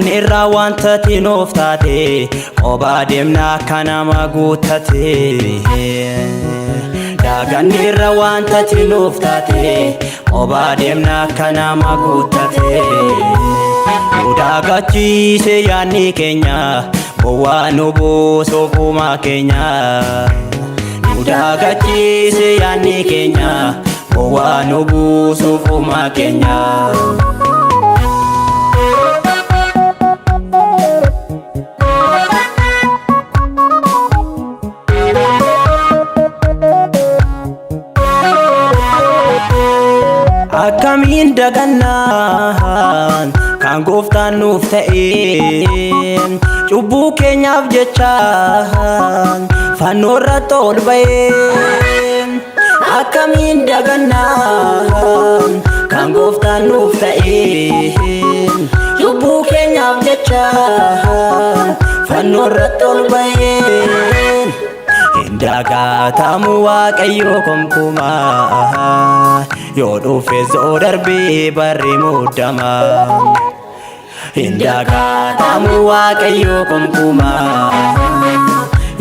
daganne irraa wanta nuuf taate qobaa deemna akka nama guuttate daganne irraa wanta nuuf taate qobaa deemna akka nama guuttate nu dagachiise yaanni keenya bowwaa nu buusuuf uumaa keenya nu dagachiise yaanni keenya bowwaa nu buusuuf uumaa keenya Akamin dagannaan kan gooftaan nuuf ta'een cubbuu keenyaaf jechaan fannoo irratti ol ba'een akamin dagannaan kan gooftaan nuuf ta'een cubbuu keenyaaf jechaan fannoo irratti ol ba'een Dagatamu waaqayyo konkumaa yoo dhufe zoo darbee barri muddama Dagatamu waaqayyo konkumaa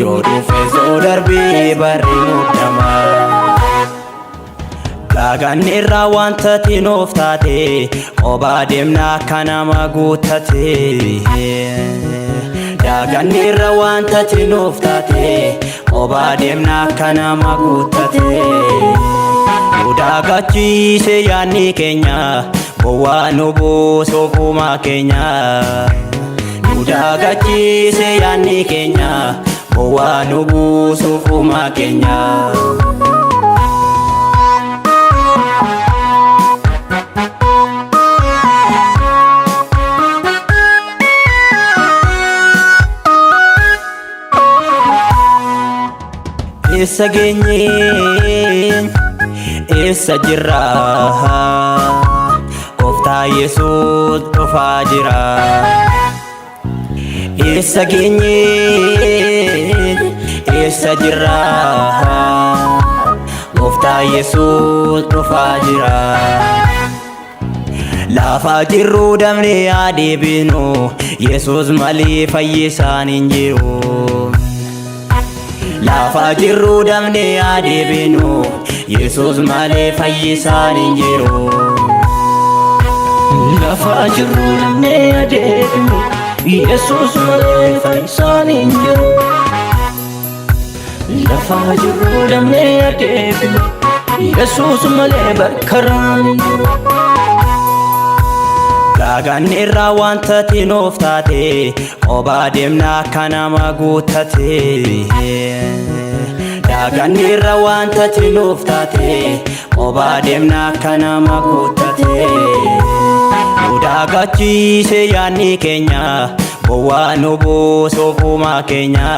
yoo dhufe zoo darbee barri muddama daganne irraa wanta nuuf taate qobaa deemna akka nama guuttate daganne irraa wanta nuuf taate qobaa deemna akka nama guuttate nu dagachiise yaanni keenya bowwaa nu buusuuf uumaa keenya nu dagachiise yaanni keenya bowwaa nu buusuuf uumaa keenya Essa geenye essa jirra Gooftaa Yesuus dhufaa jira Essa geenye essa jirra Gooftaa Yesuus dhufaa jira Lafa jirru damne adeebinu Yesuus malee fayyisaan hin jiru Lafa jirru damne adeebinu Yesuus malee fayyisaan hin jiru Lafa jirru damne adeebinu Yesuus malee fayyisaan hin jiru Lafa jirru damne adeebinu Yesuus malee bakkaraan hin jiru daganne irraa wanta nuuf taate qobaa deemna akka nama guuttate daganne irraa wanta nuuf taate qobaa deemna akka nama guuttate nu dagachiise yaanni keenya bowwaa nu buusuuf uumaa keenya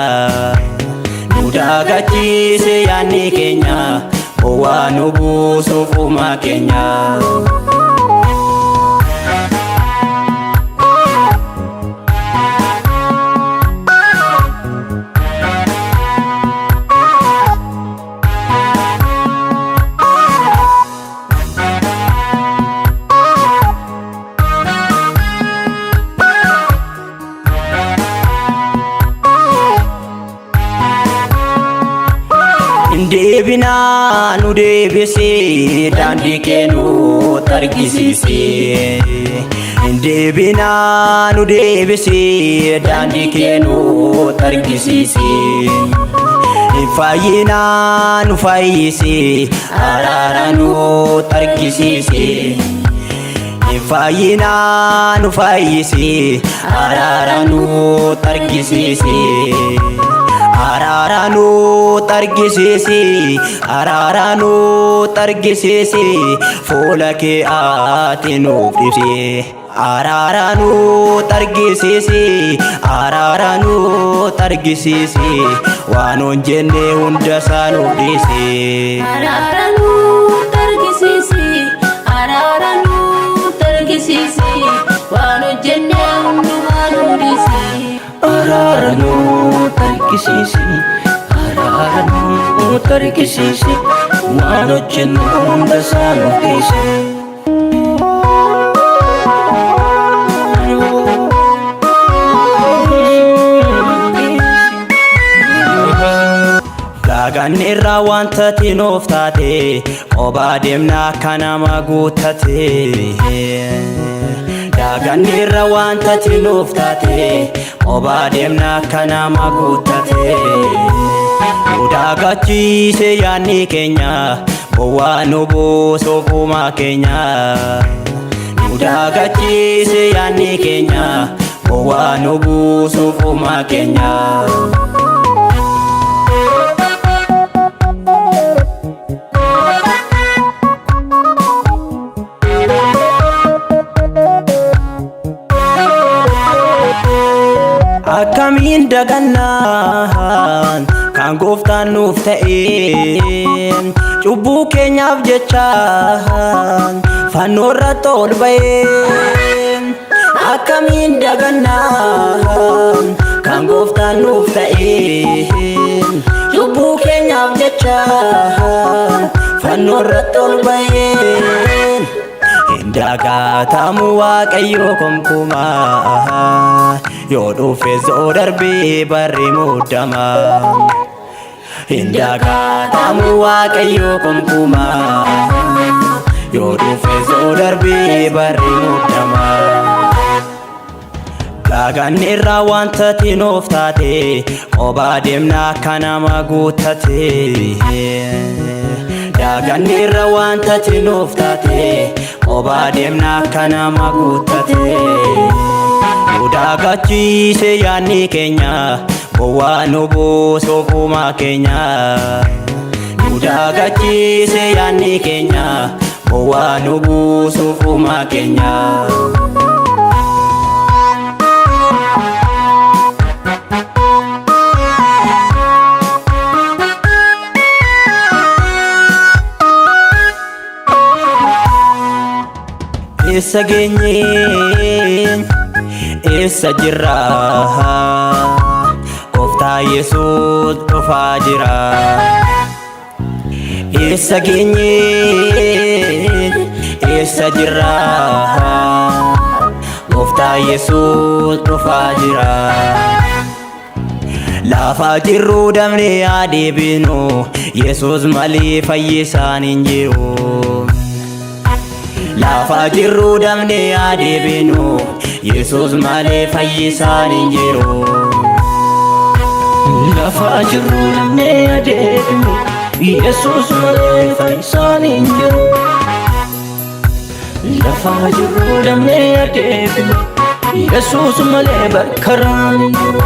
nu dagachiise yaanni keenya bowwaa nu buusuuf uumaa keenya Deebinaa nu deebisee daandii keenu targisiisee deebinaa nu deebisee daandii keenu targisiisee fayyinaa nu fayyisee araara nu targisiisee fayyinaa nu fayyisee araara nu targisiisee araara nu targisiisee araara nu targisiisee fuula kee ati nuuf ibsee araara nu targisiisee araara nu targisiisee waan hojjenne hunda isaa nuuf dhiisee araara nu targisiisee araara nu targisiisee waan hojjenne hundumaa nuuf dhiisee araara nu targisiisi araara nu targisiisi waan hojjennu hunda isaa nuuf dhiise daganne irraa wanta nuuf taate qobaa deemna akka nama guuttate daganne irraa wanta nuuf taate qobaa deemna akka nama guuttate nu dagachiise yaanni keenya bowwaa nu buusuuf uumaa keenya nu dagachiise yaanni keenya bowwaa nu buusuuf uumaa keenya akkamiin dagannaan kan gooftaan nuuf ta'een cubbuu keenyaaf jechaan fannoo irratti ol ba'een akkamiin dagannaan kan gooftaan nuuf ta'een cubbuu keenyaaf jechaan fannoo irratti ol ba'een dagatamu waaqayyo konkumaa yoo dhufe zoo darbee barri muddama dagatamu waaqayyo konkumaa yoo dhufe zoo darbee barri muddama daganne irraa wanta nuuf taate qobaa deemna akka nama guuttate daganne irraa wanta nuuf taate qobaa deemna akka nama guuttate nu dagachiise yaanni keenya bowwaa nu buusuuf uumaa keenya nu dagachiise yaanni keenya bowwaa nu buusuuf uumaa keenya eessa geenyeen eessa jirra gooftaa Yesuus dhufaa jira eessa geenyeen eessa jirra gooftaa Yesuus dhufaa jira lafa jirru damnee adeebinu Yesuus malee fayyisaan hin jiru lafa jirru damnee adeebinu Yesuus malee fayyisaan hin jiru lafa jirru damnee adeebinu Yesuus malee fayyisaan hin jiru lafa jirru damnee adeebinu Yesuus malee bakkaraan hin jiru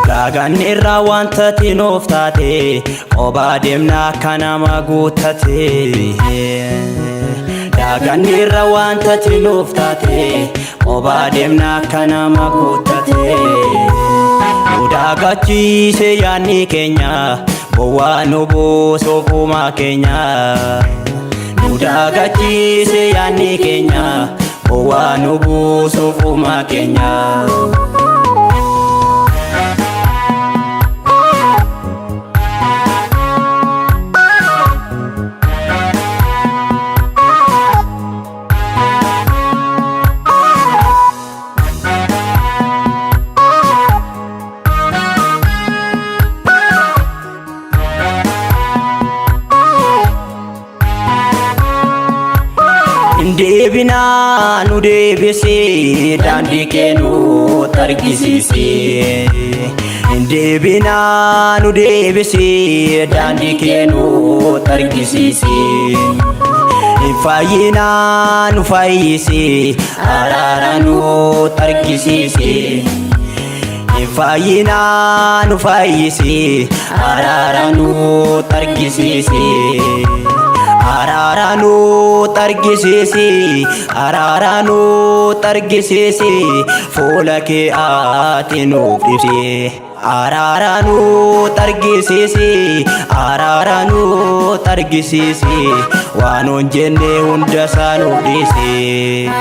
daganne irraa wanta nuuf taate qobaa deemna akka nama guuttate daganne irraa wanta nuuf taate qobaa deemna akka nama guuttate nu dagachiise yaanni keenya bowwaa nu buusuuf uumaa keenya nu dagachiise yaanni keenya bowwaa nu buusuuf uumaa keenya deebina nu deebise daandii keenu targisiise deebina nu deebise daandii keenu targisiise fayyina nu fayyise araara nu targisiise fayyina nu fayyise araara nu targisiise araara nu targisiise araara nu targisiise fuula kee ati nuuf ibse araara nu targisiise araara nu targisiise waan hojjenne hunda isaa nuuf dhiise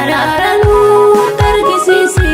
araara nu targisiise